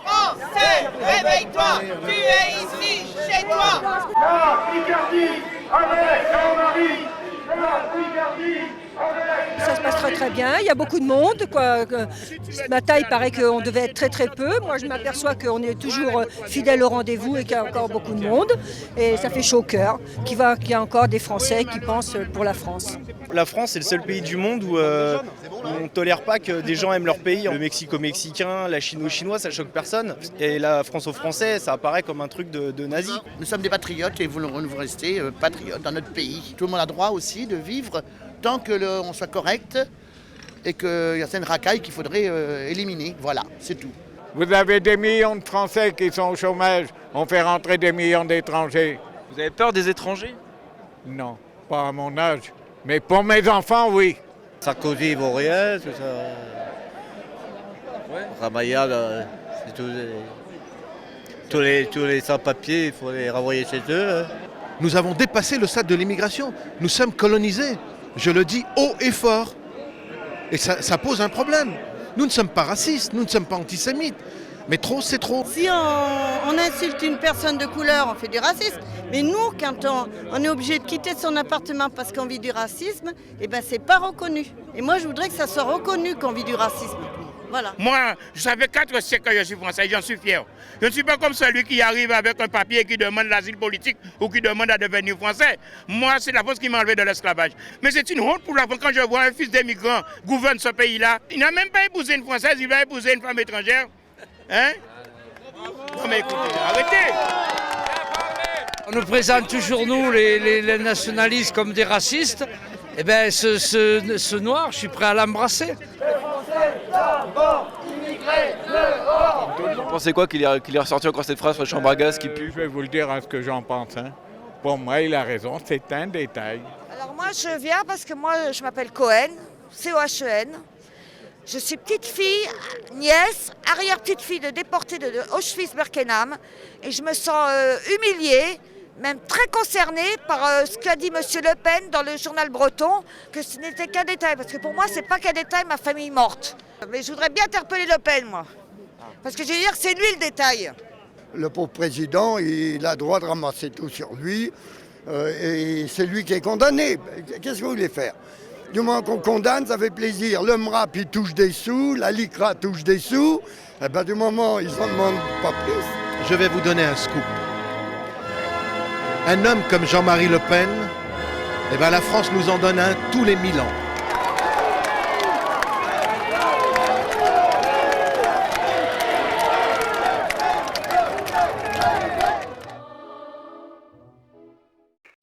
Français, réveille-toi, tu es ici, chez toi. La Picardie avec Jean-Marie, la Picardie avec... Ça se passe très très bien, il y a beaucoup de monde, quoi. Ce matin il paraît qu'on devait être très très peu, moi je m'aperçois qu'on est toujours fidèle au rendez-vous et qu'il y a encore beaucoup de monde et ça fait chaud au cœur qu'il y a encore des Français qui pensent pour la France. La France, c'est le seul pays du monde où on ne tolère pas que des gens aiment leur pays. Le Mexique aux Mexicains, la Chine aux Chinois, ça choque personne. Et la France aux Français, ça apparaît comme un truc de nazi. Nous sommes des patriotes et nous voulons rester patriotes dans notre pays. Tout le monde a droit aussi de vivre tant qu'on soit correct et qu'il y a certaines racailles qu'il faudrait éliminer. Voilà, c'est tout. Vous avez des millions de Français qui sont au chômage. On fait rentrer des millions d'étrangers. Vous avez peur des étrangers? Non, pas à mon âge. Mais pour mes enfants, oui. Sarkozy, il vaut rien, tout ça. Ouais. Ramayal, c'est tous les sans-papiers, il faut les renvoyer chez eux. Nous avons dépassé le stade de l'immigration. Nous sommes colonisés. Je le dis haut et fort. Et ça pose un problème. Nous ne sommes pas racistes, nous ne sommes pas antisémites. Mais trop, c'est trop. Si on insulte une personne de couleur, on fait du racisme. Mais nous, quand on est obligé de quitter son appartement parce qu'on vit du racisme, eh ben c'est pas reconnu. Et moi, je voudrais que ça soit reconnu qu'on vit du racisme. Voilà. Moi, ça fait 4 siècles que je suis français, j'en suis fier. Je ne suis pas comme celui qui arrive avec un papier et qui demande l'asile politique ou qui demande à devenir français. Moi, c'est la France qui m'a enlevé de l'esclavage. Mais c'est une honte pour la France quand je vois un fils d'émigrant gouverner ce pays-là. Il n'a même pas épousé une Française, il va épouser une femme étrangère. Hein? Non mais écoutez, arrêtez! On nous présente toujours, nous, les nationalistes, comme des racistes. Eh bien, ce noir, je suis prêt à l'embrasser. Vous pensez quoi qu'il ait ressorti encore cette phrase sur la chambre à gaz qui pue? Je vais vous le dire ce que j'en pense. Pour moi, il a raison, c'est un détail. Alors moi, je viens parce que moi, je m'appelle Cohen, C-O-H-E-N. Je suis petite fille, nièce, arrière-petite-fille de déportés de Auschwitz-Birkenau. Et je me sens humiliée, même très concernée par ce qu'a dit M. Le Pen dans le journal breton, que ce n'était qu'un détail. Parce que pour moi, c'est pas qu'un détail, ma famille morte. Mais je voudrais bien interpeller Le Pen, moi. Parce que je veux dire que c'est lui le détail. Le pauvre président, il a le droit de ramasser tout sur lui. Et c'est lui qui est condamné. Qu'est-ce que vous voulez faire? Du moment qu'on condamne, ça fait plaisir. Le MRAP, il touche des sous, la LICRA touche des sous. Et ben, du moment, ils n'en demandent pas plus. Je vais vous donner un scoop. Un homme comme Jean-Marie Le Pen, eh ben, la France nous en donne un tous les 1000 ans.